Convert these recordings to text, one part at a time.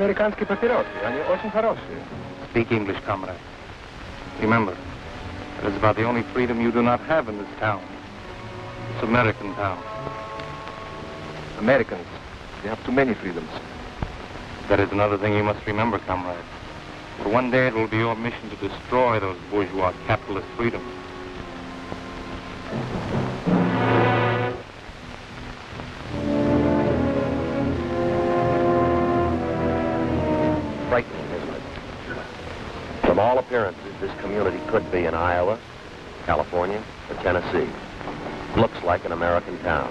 американские папиросы. Они очень хорошие. Speak English, comrade. Remember, that is about the only freedom you do not have in this town. It's American town. Americans, they have too many freedoms. That is another thing you must remember, comrade. For one day it will be your mission to destroy those bourgeois capitalist freedoms. Frightening, isn't it? From all appearances, this community could be in Iowa, California, or Tennessee. Looks like an American town.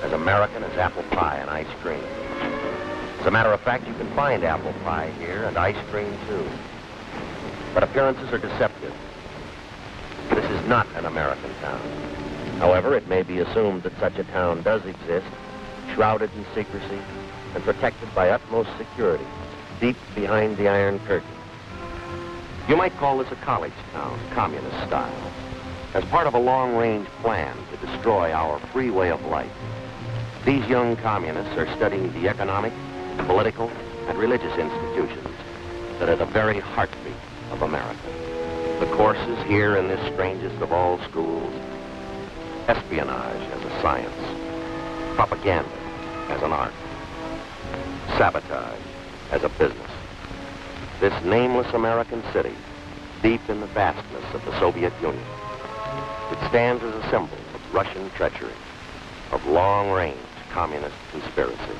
As American as apple pie and ice cream. As a matter of fact, you can find apple pie here and ice cream too. But appearances are deceptive. This is not an American town. However, it may be assumed that such a town does exist, shrouded in secrecy and protected by utmost security, deep behind the Iron Curtain. You might call this a college town, communist style, as part of a long-range plan to destroy our free way of life. These young communists are studying the economic, political, and religious institutions that are the very heartbeat of America. The courses here in this strangest of all schools: espionage as a science, propaganda as an art, sabotage as a business. This nameless American city, deep in the vastness of the Soviet Union, it stands as a symbol of Russian treachery, of long-range communist conspiracy.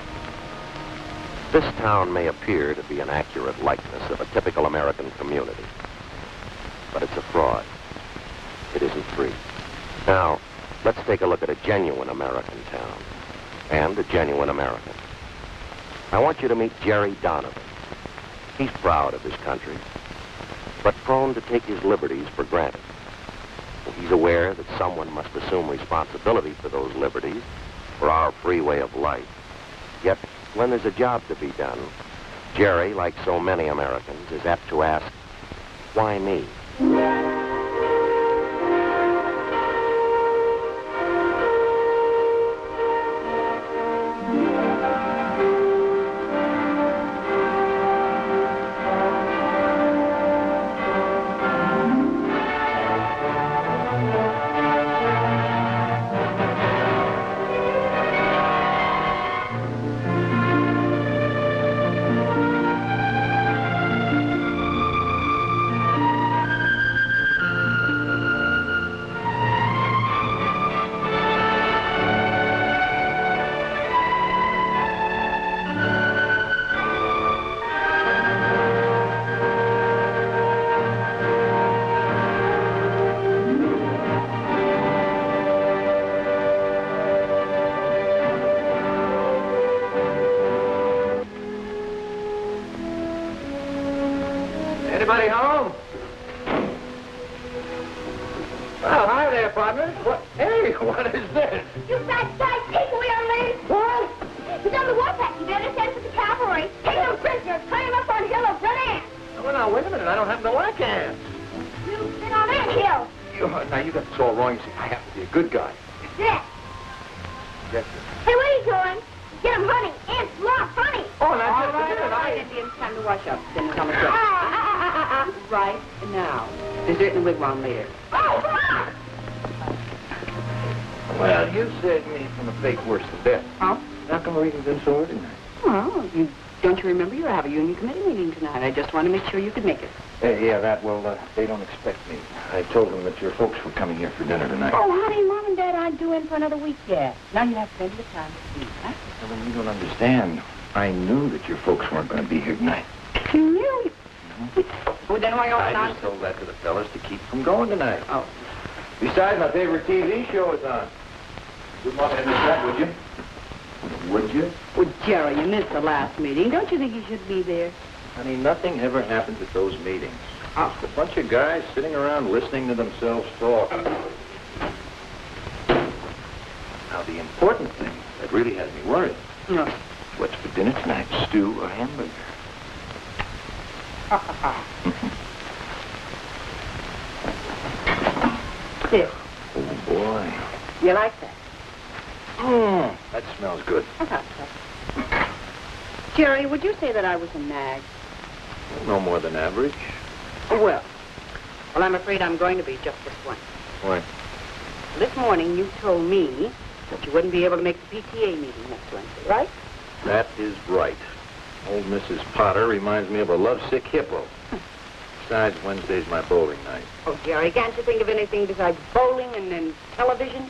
This town may appear to be an accurate likeness of a typical American community, but it's a fraud. It isn't free. Now, let's take a look at a genuine American town and a genuine American. I want you to meet Jerry Donovan. He's proud of his country, but prone to take his liberties for granted. He's aware that someone must assume responsibility for those liberties, for our free way of life. Yet, when there's a job to be done, Jerry, like so many Americans, is apt to ask, why me? Anybody home? Well, hi there, partner. What? Hey, what is this? You fat guy, take away our lady. What? He's on the warpath. You better send for the cavalry. Take him prisoner. Tie him up on hill of Red Ant. Oh, now, wait a minute. I don't have no whack hands. You've been on that hill. Now, you got this all wrong. You see, I happen to be a good guy. Yes. Yes, sir. Hey, what are you doing? Get him hunting. Ants, lost, honey. Oh, now, just a All minute. right, Indians, time to wash up. Then come and right now. Dessert in the wigwam later. Well, you saved me from a fate worse than death. Huh? How come everything's been so ordinary? Well, don't you remember you have a union committee meeting tonight? I just wanted to make sure you could make it. Yeah, they don't expect me. I told them that your folks were coming here for dinner tonight. Oh, honey, Mom and Dad aren't due in for another week yet. Now you have plenty of time to eat, huh? Well, you don't understand. I knew that your folks weren't going to be here tonight. You knew? Well, then why I just told that to the fellas to keep from going tonight. Oh. Besides, my favorite TV show is on. Wouldn't want to miss that, would you? Would you? Well, Jerry, you missed the last meeting. Don't you think you should be there? Honey, nothing ever happens at those meetings. Oh. Just a bunch of guys sitting around listening to themselves talk. Now, the important thing that really has me worried. No. What's for dinner tonight? Stew or hamburger? Here. Oh, boy. You like that? That smells good. I thought so. Jerry, would you say that I was a nag? No more than average. Well, I'm afraid I'm going to be just this once. Why? This morning you told me that you wouldn't be able to make the PTA meeting next Wednesday, right? That is right. Old Mrs. Potter reminds me of a lovesick hippo. Besides, Wednesday's my bowling night. Oh, Jerry, can't you think of anything besides bowling and television?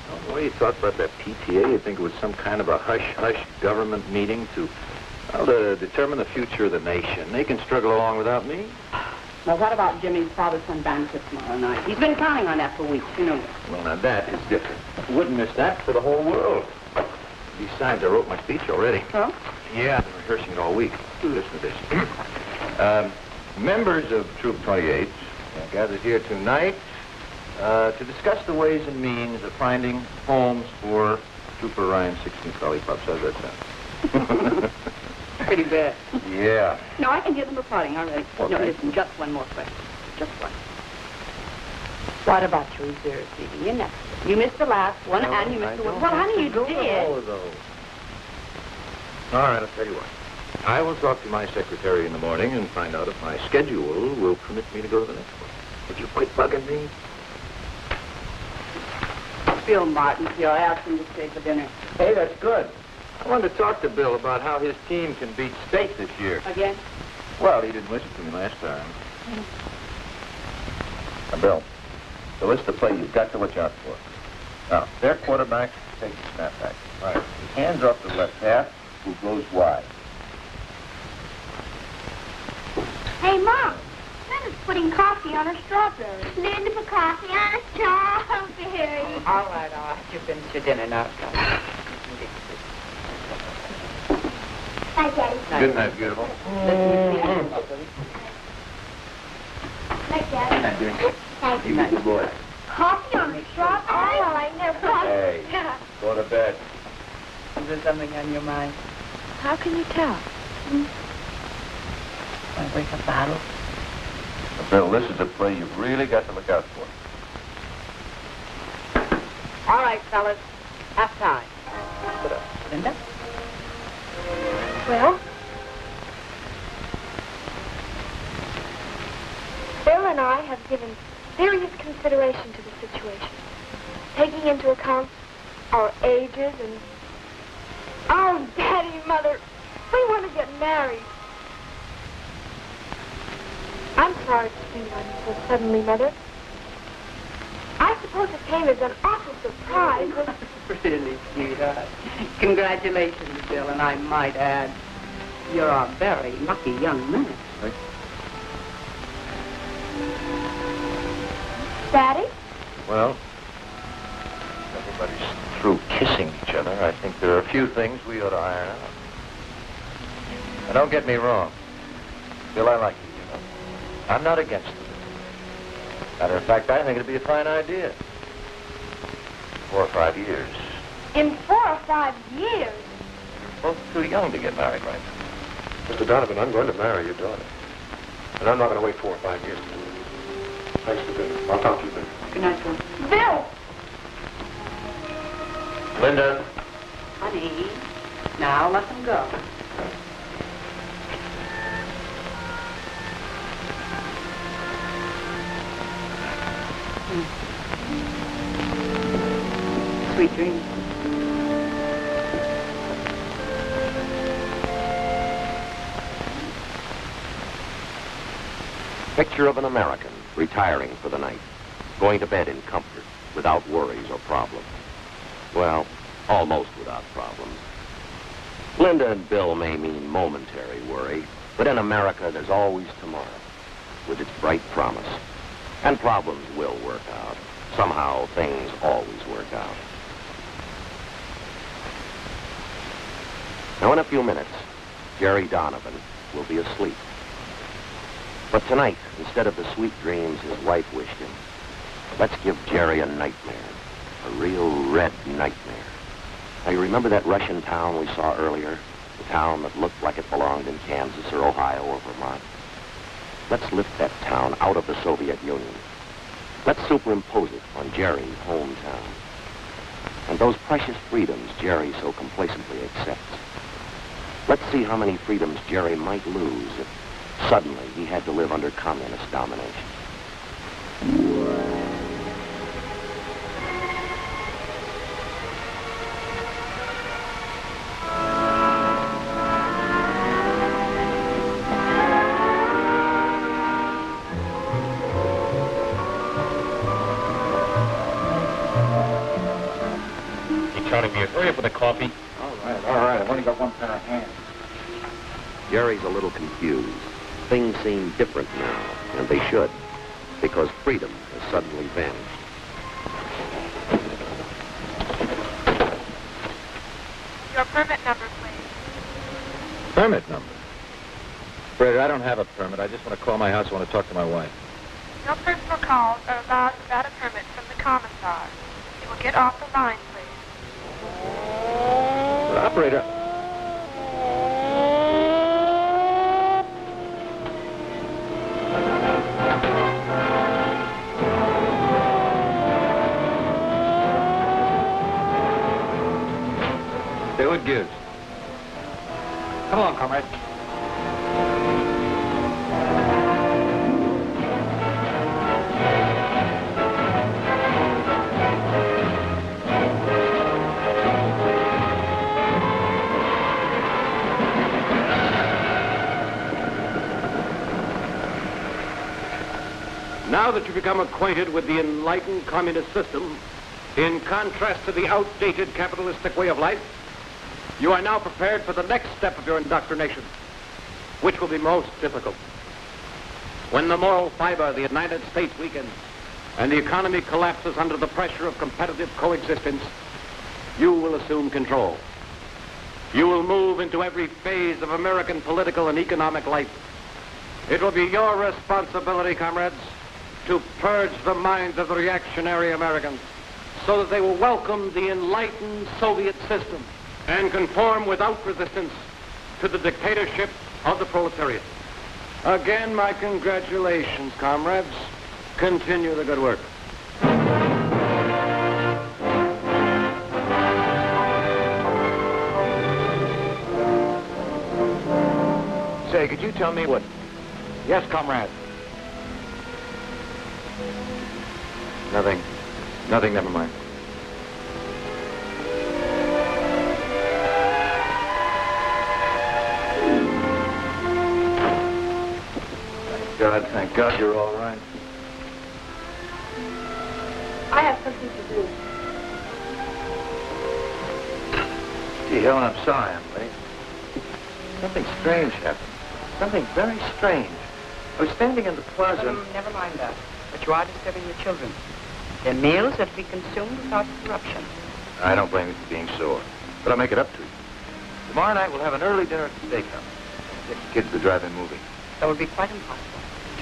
Well, the way you talk about that PTA, you'd think it was some kind of a hush-hush government meeting to determine the future of the nation. They can struggle along without me. Now, what about Jimmy's father-son banquet tomorrow night? He's been counting on that for weeks, you know. Well, now that is different. Wouldn't miss that for the whole world. Besides, I wrote my speech already. Oh? Yeah, I've been rehearsing it all week. Listen to this. Members of Troop 28 are gathered here tonight to discuss the ways and means of finding homes for Trooper Ryan's 16th lollipops. How's that sound? Pretty bad. Yeah. No, I can hear them reporting already. Okay. No, listen, just one more question. Just one. What about your reserve seating? You next. You missed the last one, and you missed the one. Well, honey, you did. All of those. All right, I'll tell you what. I will talk to my secretary in the morning and find out if my schedule will permit me to go to the next one. Would you quit bugging me? Bill Martin's here. I asked him to stay for dinner. Hey, that's good. I wanted to talk to Bill about how his team can beat state this year. Again? Well, he didn't listen to me last time. Now, Bill, the list of play you've got to watch out for. Now, their quarterback takes the snapback. Right. He hands off the left half, who goes wide. Hey, Mom. Linda's putting coffee on her strawberry. Linda put coffee on a strawberry. All right, you finish your dinner now. Bye, Daddy. Good night, beautiful. Night, Daddy. Thank You good boy. Coffee on a strawberry? Oh, I never thought. Hey, go to bed. Is there something on your mind? How can you tell? Want to break a bottle? Now, Bill, this is a play you've really got to look out for. All right, fellas. Half time. Linda? Well, Bill and I have given serious consideration to the situation, taking into account our ages and... Oh, Daddy, Mother, we want to get married. I'm sorry to see you so suddenly, Mother. I suppose it came as an awful surprise. Really, sweetheart. Congratulations, Bill, and I might add, you're a very lucky young man. Right. Daddy? Well, everybody's through kissing each other. I think there are a few things we ought to iron out. Now, don't get me wrong. Bill, I like you, you know. I'm not against it. Matter of fact, I think it'd be a fine idea. 4 or 5 years. In 4 or 5 years? Both too young to get married right now. Mr. Donovan, I'm going to marry your daughter. And I'm not going to wait 4 or 5 years. Thanks for dinner. I'll talk to you later. Good night, Bill. Bill! Linda. Honey, now let them go. Sweet dreams. Picture of an American retiring for the night, going to bed in comfort, without worries or problems. Well, almost without problems. Linda and Bill may mean momentary worry, but in America there's always tomorrow, with its bright promise. And problems will work out. Somehow things always work out. Now in a few minutes, Jerry Donovan will be asleep. But tonight, instead of the sweet dreams his wife wished him, let's give Jerry a nightmare. A real red nightmare. Now, you remember that Russian town we saw earlier? The town that looked like it belonged in Kansas or Ohio or Vermont? Let's lift that town out of the Soviet Union. Let's superimpose it on Jerry's hometown. And those precious freedoms Jerry so complacently accepts. Let's see how many freedoms Jerry might lose if suddenly he had to live under communist domination. Hurry up with the coffee. All right. I've only got one pair of hands. Jerry's a little confused. Things seem different now, and they should, because freedom has suddenly vanished. Your permit number, please. Permit number? Fred, I don't have a permit. I just want to call my house. I want to talk to my wife. No personal calls are allowed without a permit from the commissar. You will get off the line, please. But operator... Say what gives. Come along, comrade. Now that you've become acquainted with the enlightened communist system, in contrast to the outdated capitalistic way of life, you are now prepared for the next step of your indoctrination, which will be most difficult. When the moral fiber of the United States weakens and the economy collapses under the pressure of competitive coexistence, you will assume control. You will move into every phase of American political and economic life. It will be your responsibility, comrades, to purge the minds of the reactionary Americans so that they will welcome the enlightened Soviet system and conform without resistance to the dictatorship of the proletariat. Again, my congratulations, comrades. Continue the good work. Say, could you tell me what... Yes, comrade. Nothing. Nothing, never mind. Thank God you're all right. I have something to do. Gee, Helen, I'm sorry I'm late. Something strange happened. Something very strange. I was standing in the plaza... Never mind that. But you are disturbing your children. Their meals are to be consumed without interruption. I don't blame you for being sore, but I'll make it up to you. Tomorrow night we'll have an early dinner at the steakhouse. Get the kids to the drive-in movie. That would be quite impossible.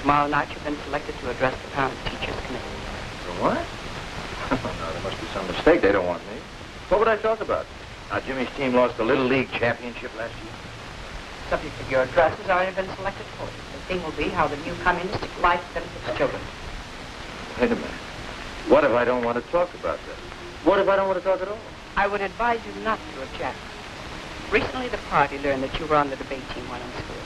Tomorrow night you've been selected to address the Parent-Teachers Committee. For what? No, there must be some mistake. They don't want me. What would I talk about? Now, Jimmy's team lost the Little League championship last year. Subject of your address has already been selected for you. The theme will be how the new communistic life benefits children. Wait a minute. What if I don't want to talk about that? What if I don't want to talk at all? I would advise you not to object. Recently, the party learned that you were on the debate team while in school.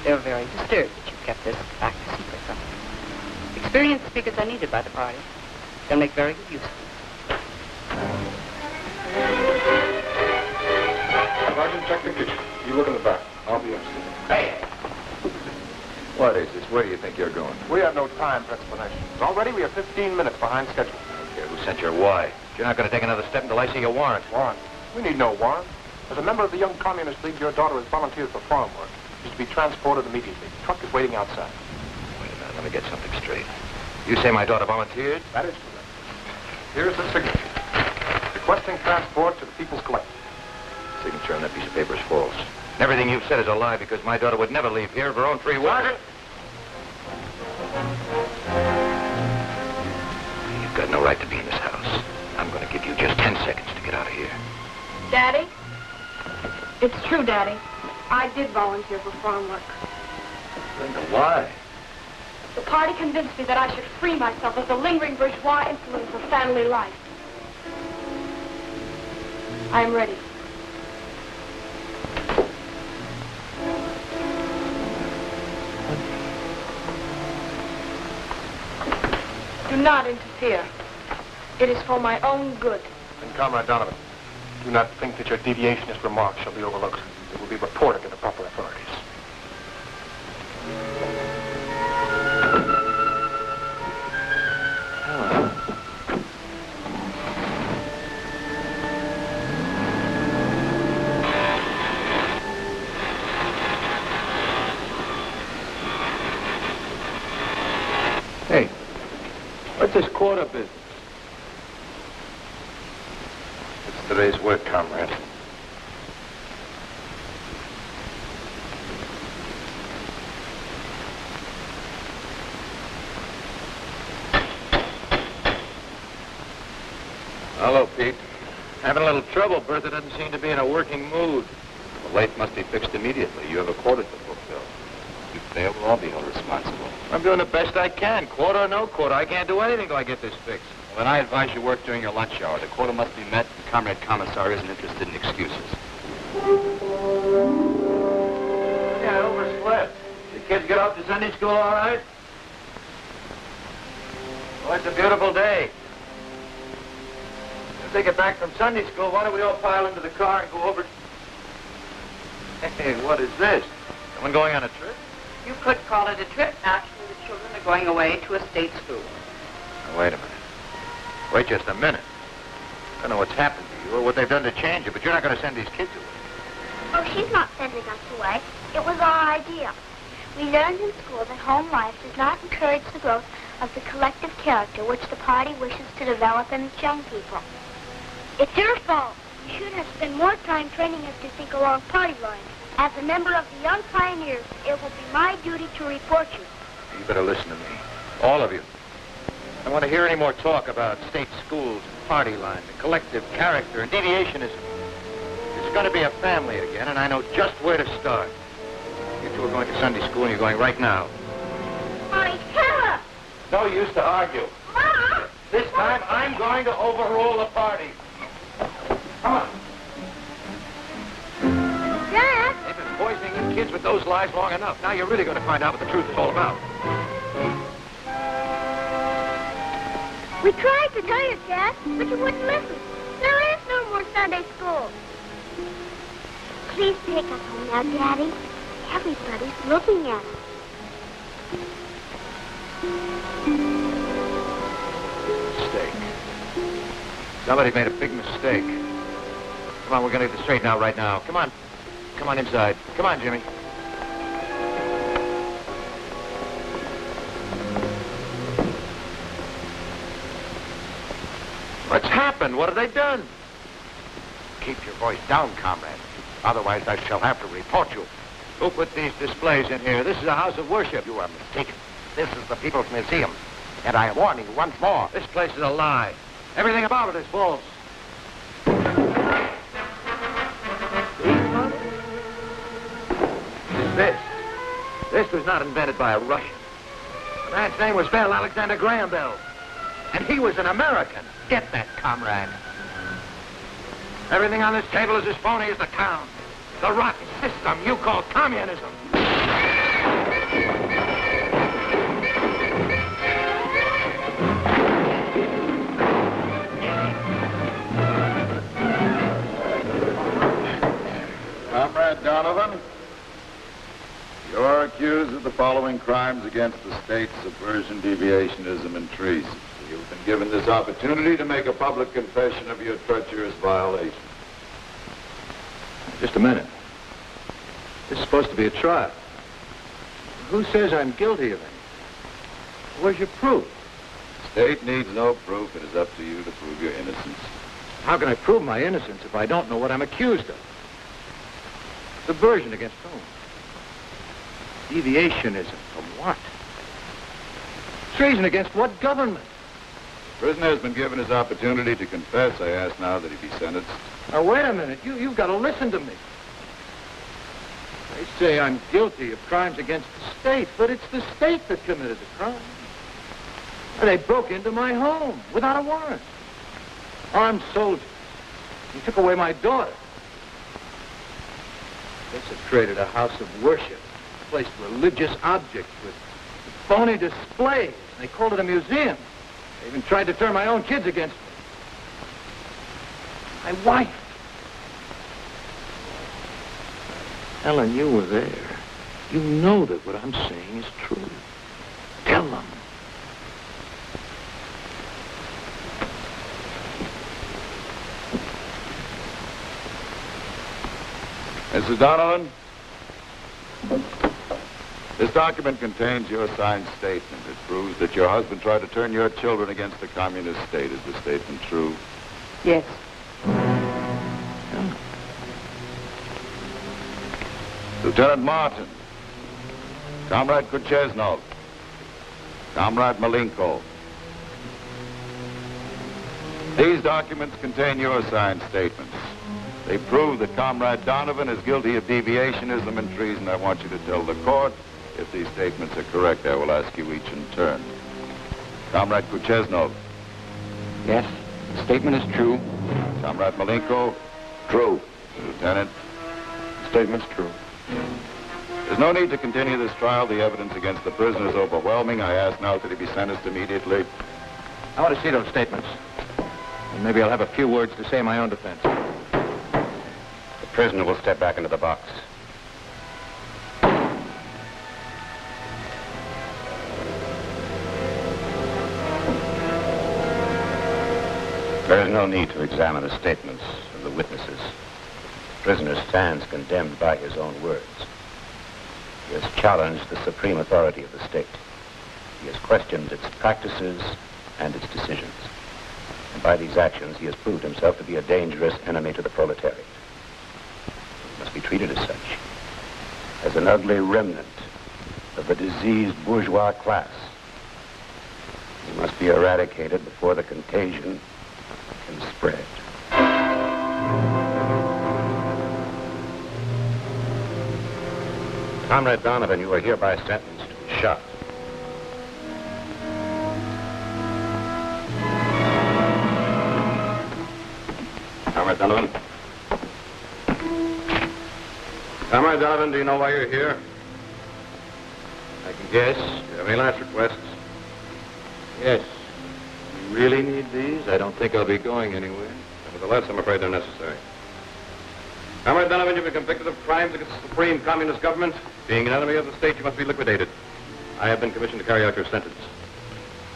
They were very disturbed that you kept this fact a secret from them. Experienced speakers are needed by the party. They'll make very good use of them. Sergeant, check the kitchen. You look in the back. I'll be upstairs. Hey! What is this? Where do you think you're going? We have no time for explanations. Already we are 15 minutes behind schedule. Okay, who sent your why? You're not going to take another step until I see your warrant. Warrant? We need no warrant. As a member of the Young Communist League, your daughter has volunteered for farm work. She's to be transported immediately. The truck is waiting outside. Wait a minute, let me get something straight. You say my daughter volunteered? That is correct. Here's the signature. Requesting transport to the People's Collective. Signature on that piece of paper is false. And everything you've said is a lie because my daughter would never leave here of her own free will. Sergeant! You've got no right to be in this house. I'm going to give you just 10 seconds to get out of here. Daddy? It's true, Daddy. I did volunteer for farm work. Linda, why? The party convinced me that I should free myself of the lingering bourgeois influence of family life. I am ready. Do not interfere. It is for my own good. And Comrade Donovan, do not think that your deviationist remarks shall be overlooked. It will be reported to the proper authorities. Hey, what's this quarter business? It's today's work, comrade. Hello, Pete. Having a little trouble. Bertha doesn't seem to be in a working mood. The late must be fixed immediately. You have a quota to fulfill. If you fail, we'll all be held responsible. I'm doing the best I can. Quota or no quota, I can't do anything till I get this fixed. Well, then I advise you work during your lunch hour. The quota must be met, and Comrade Commissar isn't interested in excuses. Yeah, I overslept. The kids get off to Sunday school all right? Oh, it's a beautiful day. As they get back from Sunday school, why don't we all pile into the car and go over... Hey, what is this? Someone going on a trip? You could call it a trip. Actually, the children are going away to a state school. Now, wait a minute. Wait just a minute. I don't know what's happened to you or what they've done to change you, but you're not going to send these kids away. Oh, she's not sending us away. It was our idea. We learned in school that home life does not encourage the growth of the collective character which the party wishes to develop in its young people. It's your fault. You should have spent more time training us to think along party lines. As a member of the Young Pioneers, it will be my duty to report you. You better listen to me. All of you. I don't want to hear any more talk about state schools and party lines and collective character and deviationism. It's going to be a family again, and I know just where to start. You two are going to Sunday school, and you're going right now. Mommy, tell us! No use to argue. Mom! This time, I'm going to overrule the party. Come on. Dad! They've been poisoning you kids with those lies long enough. Now you're really going to find out what the truth is all about. We tried to tell you, Dad, but you wouldn't listen. There is no more Sunday school. Please take us home now, Daddy. Everybody's looking at us. Mistake. Somebody made a big mistake. Come on, we're going to get this straightened out right now. Come on. Come on inside. Come on, Jimmy. What's happened? What have they done? Keep your voice down, comrade. Otherwise, I shall have to report you. Who put these displays in here? This is a house of worship. You are mistaken. This is the People's Museum. And I warn you once more. This place is a lie. Everything about it is false. This was not invented by a Russian. The man's name was Bell, Alexander Graham Bell. And he was an American. Get that, comrade. Everything on this table is as phony as the town. The rotten system you call communism. Comrade Donovan, you are accused of the following crimes against the state: subversion, deviationism, and treason. You've been given this opportunity to make a public confession of your treacherous violation. Just a minute. This is supposed to be a trial. Who says I'm guilty of anything? Where's your proof? The state needs no proof. It is up to you to prove your innocence. How can I prove my innocence if I don't know what I'm accused of? Subversion against whom? Deviationism from what? Treason against what government? The prisoner has been given his opportunity to confess. I ask now that he be sentenced. Now, wait a minute. You've got to listen to me. They say I'm guilty of crimes against the state, but it's the state that committed the crime. And they broke into my home without a warrant. Armed soldiers. They took away my daughter. Desecrated a house of worship. Placed religious objects with phony displays. They called it a museum. I even tried to turn my own kids against me. My wife. Helen, you were there. You know that what I'm saying is true. Tell them. Mrs. Donovan, this document contains your signed statement. It proves that your husband tried to turn your children against the communist state. Is the statement true? Yes. Lieutenant Martin, Comrade Kucheznov, Comrade Malenko. These documents contain your signed statements. They prove that Comrade Donovan is guilty of deviationism and treason. I want you to tell the court if these statements are correct. I will ask you each in turn. Comrade Kucheznov. Yes, the statement is true. Comrade Malenko. True. Lieutenant. The statement's true. There's no need to continue this trial. The evidence against the prisoner is overwhelming. I ask now that he be sentenced immediately. I want to see those statements. And maybe I'll have a few words to say in my own defense. The prisoner will step back into the box. There is no need to examine the statements of the witnesses. The prisoner stands condemned by his own words. He has challenged the supreme authority of the state. He has questioned its practices and its decisions. And by these actions, he has proved himself to be a dangerous enemy to the proletariat. He must be treated as such, as an ugly remnant of the diseased bourgeois class. He must be eradicated before the contagion can spread. Comrade Donovan, you are hereby sentenced to be shot. Comrade Donovan. Comrade Donovan, do you know why you're here? I can guess. Do you have any last requests? Yes. You really need these? I don't think I'll be going anywhere. Nevertheless, I'm afraid they're necessary. Comrade Donovan, you've been convicted of crimes against the supreme communist government. Being an enemy of the state, you must be liquidated. I have been commissioned to carry out your sentence.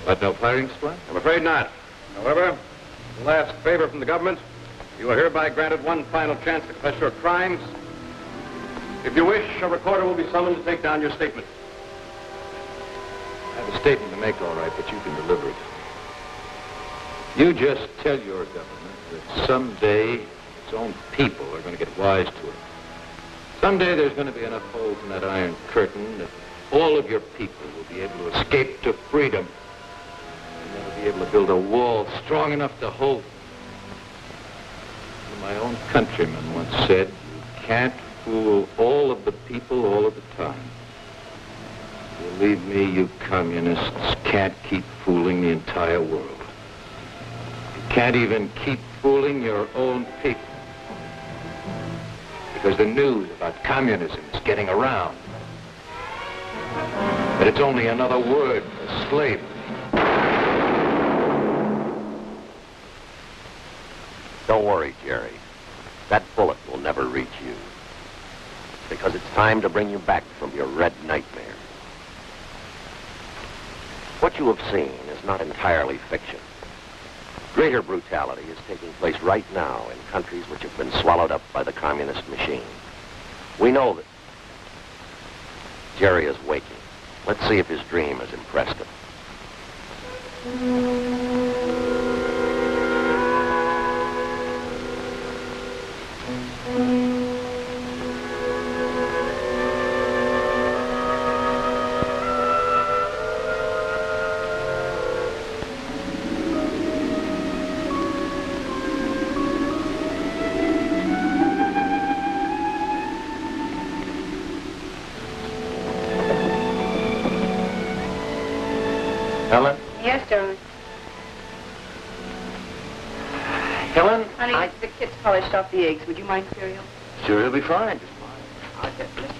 But no firing squad? I'm afraid not. However, the last favor from the government, you are hereby granted one final chance to confess your crimes. If you wish, a recorder will be summoned to take down your statement. I have a statement to make, all right, but you can deliver it. You just tell your government that someday its own people are going to get wise to it. Someday there's going to be enough holes in that iron curtain that all of your people will be able to escape to freedom. And they'll be able to build a wall strong enough to hold them. My own countryman once said, you can't fool all of the people all of the time. Believe me, you communists can't keep fooling the entire world. You can't even keep fooling your own people. Because the news about communism is getting around. But it's only another word for slavery. Don't worry, Jerry. That bullet will never reach you. Because it's time to bring you back from your red nightmare. What you have seen is not entirely fiction. Greater brutality is taking place right now in countries which have been swallowed up by the communist machine. We know that. Jerry is waking. Let's see if his dream has impressed him. Helen? Yes, darling. Helen? Honey, the kids polished off the eggs. Would you mind cereal? Sure, you'll be fine. Just fine. I'll get this.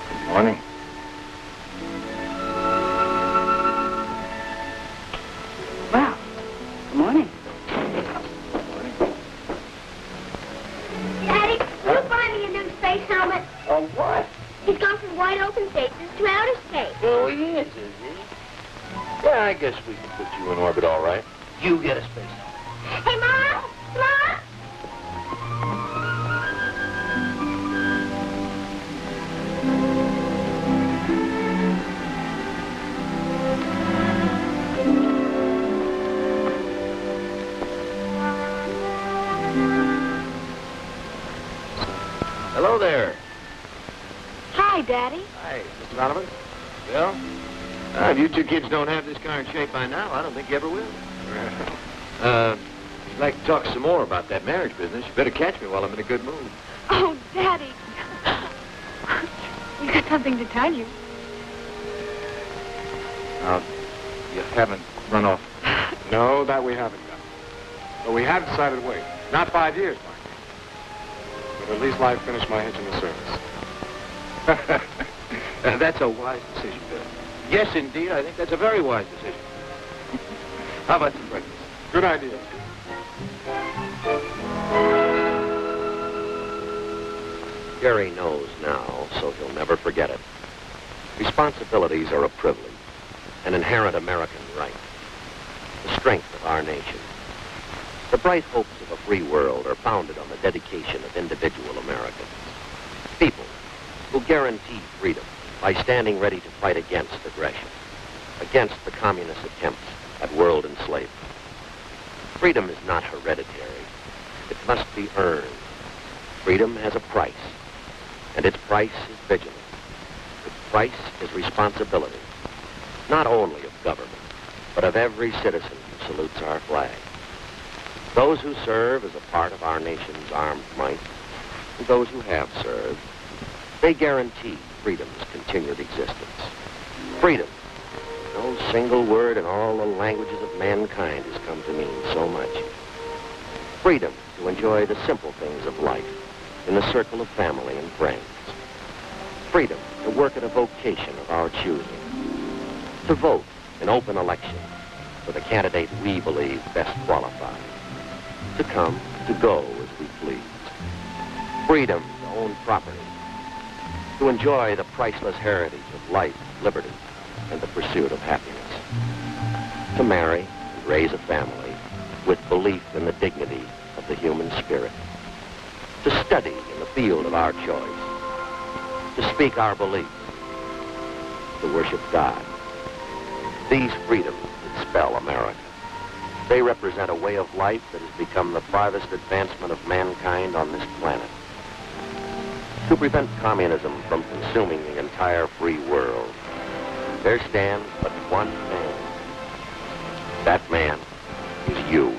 Good morning. guess we can put you in orbit all right. You get a space helmet. Hey, Mom! Mom! Hello there. Hi, Daddy. Hi, Mr. Donovan. Bill? If you two kids don't have this car in shape by now, I don't think you ever will. If you'd like to talk some more about that marriage business, you better catch me while I'm in a good mood. Oh, Daddy. We've got something to tell you. You haven't run off. No, that we haven't done. But we have decided to wait. Not 5 years, mind you. But at least I've finished my hitch in the service. That's a wise decision, Bill. Yes, indeed. I think that's a very wise decision. How about some breakfast? Good idea. Gary knows now, so he'll never forget it. Responsibilities are a privilege, an inherent American right, the strength of our nation. The bright hopes of a free world are founded on the dedication of individual Americans. People who guarantee freedom by standing ready to fight against aggression, against the communist attempts at world enslavement. Freedom is not hereditary. It must be earned. Freedom has a price, and its price is vigilance. Its price is responsibility, not only of government, but of every citizen who salutes our flag. Those who serve as a part of our nation's armed might, and those who have served, they guarantee freedom's continued existence. Freedom. No single word in all the languages of mankind has come to mean so much. Freedom to enjoy the simple things of life in the circle of family and friends. Freedom to work at a vocation of our choosing. To vote in open election for the candidate we believe best qualified. To come, to go as we please. Freedom to own property. To enjoy the priceless heritage of life, liberty, and the pursuit of happiness. To marry and raise a family with belief in the dignity of the human spirit. To study in the field of our choice. To speak our beliefs. To worship God. These freedoms that spell America. They represent a way of life that has become the farthest advancement of mankind on this planet. To prevent communism from consuming the entire free world, there stands but one man. That man is you.